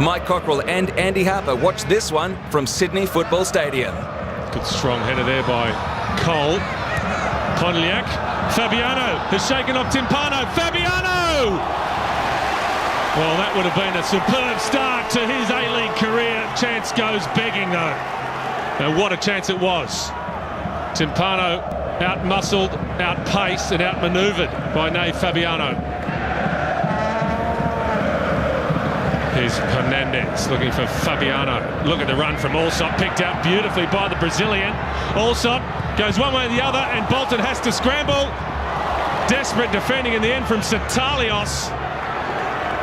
Mike Cockrell and Andy Harper watch this one from Sydney Football Stadium. Good strong header there by Cole. Pontiac. Fabiano has shaken off Timpano. Fabiano! Well, that would have been a superb start to his A-League career. Chance goes begging, though. And what a chance it was. Timpano out-muscled, out-paced and out-manoeuvred by Nave Fabiano. Here's Hernandez looking for Fabiano. Look at the run from Allsop, picked out beautifully by the Brazilian. Allsop goes one way or the other, and Bolton has to scramble. Desperate defending in the end from Satalios.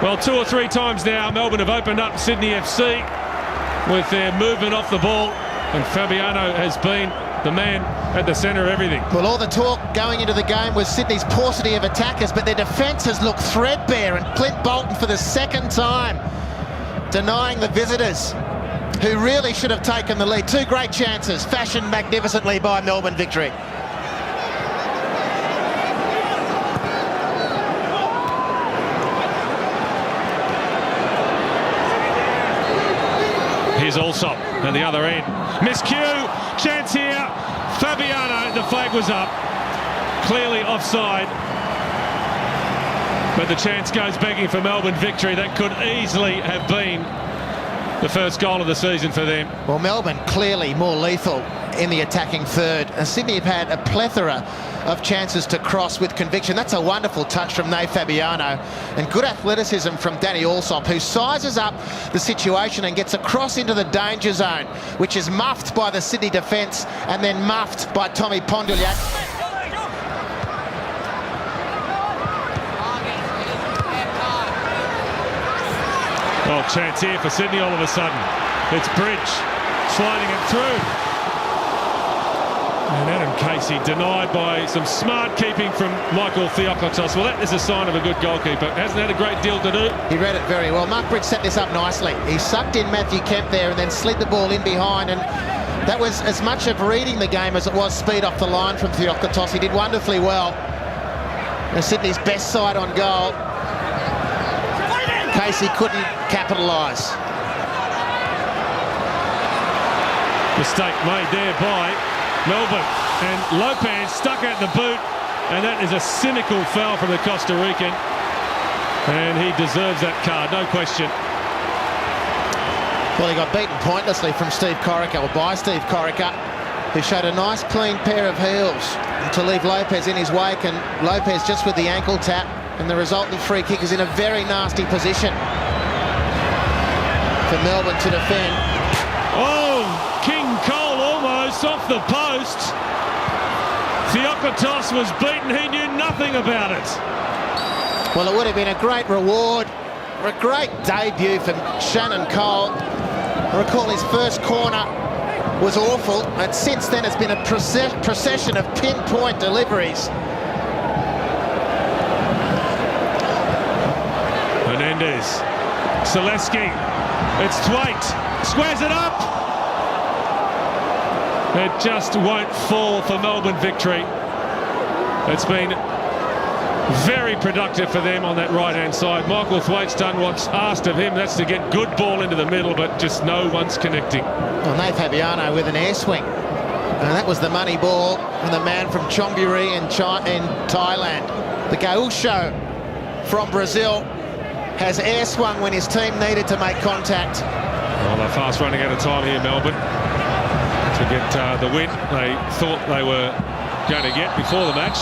Well, 2 or 3 times now, Melbourne have opened up Sydney FC with their movement off the ball, and Fabiano has been the man at the centre of everything. Well, all the talk going into the game was Sydney's paucity of attackers, but their defence has looked threadbare, and Clint Bolton for the second time denying the visitors, who really should have taken the lead. 2 great chances, fashioned magnificently by Melbourne victory. Here's Allsop at the other end. Miscue, chance here. Fabiano, the flag was up. Clearly offside. But the chance goes begging for Melbourne victory. That could easily have been the first goal of the season for them. Well, Melbourne clearly more lethal in the attacking third. And Sydney have had a plethora of chances to cross with conviction. That's a wonderful touch from Nave Fabiano, and good athleticism from Danny Allsop, who sizes up the situation and gets across into the danger zone, which is muffed by the Sydney defence and then muffed by Tommy Pontiac. Oh, chance here for Sydney all of a sudden. It's Bridge sliding it through. And Adam Casey denied by some smart keeping from Michael Theokotos. Well, that is a sign of a good goalkeeper. Hasn't had a great deal to do. He read it very well. Mark Bridge set this up nicely. He sucked in Matthew Kemp there and then slid the ball in behind, and that was as much of reading the game as it was speed off the line from Theokotos. He did wonderfully well. And Sydney's best side on goal. Casey couldn't capitalise. Mistake made there by Melbourne, and Lopez stuck out the boot, and that is a cynical foul from the Costa Rican, and he deserves that card, no question. Well, he got beaten pointlessly from Steve Corica, or by Steve Corica, who showed a nice clean pair of heels to leave Lopez in his wake, and Lopez just with the ankle tap, and the resultant free kick is in a very nasty position for Melbourne to defend. Oh, King Cole almost off the post. Theokotos was beaten, he knew nothing about it. Well, it would have been a great reward, or a great debut for Shannon Cole. I recall his first corner was awful, and since then it's been a procession of pinpoint deliveries. Hernandez, Selesky, it's Thwaite, squares it up. It just won't fall for Melbourne victory. It's been very productive for them on that right-hand side. Michael Thwaite's done what's asked of him. That's to get good ball into the middle, but just no one's connecting. Well, Nave Fabiano with an air swing. And that was the money ball from the man from Chonburi in Thailand. The Gaúcho from Brazil has air swung when his team needed to make contact. Well, they're fast running out of time here, Melbourne, to get the win they thought they were going to get before the match.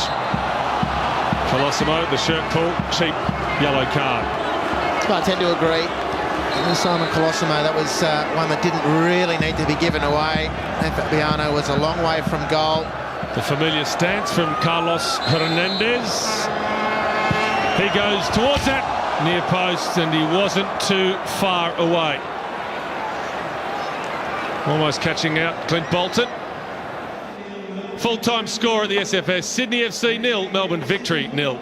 Colosimo, the shirt pull, cheap yellow card. I tend to agree. Simon Colosimo, that was one that didn't really need to be given away. And Fabiano was a long way from goal. The familiar stance from Carlos Hernandez. He goes towards that near post, and he wasn't too far away. Almost catching out Clint Bolton. Full-time score at the SFS. Sydney FC 0, Melbourne victory 0.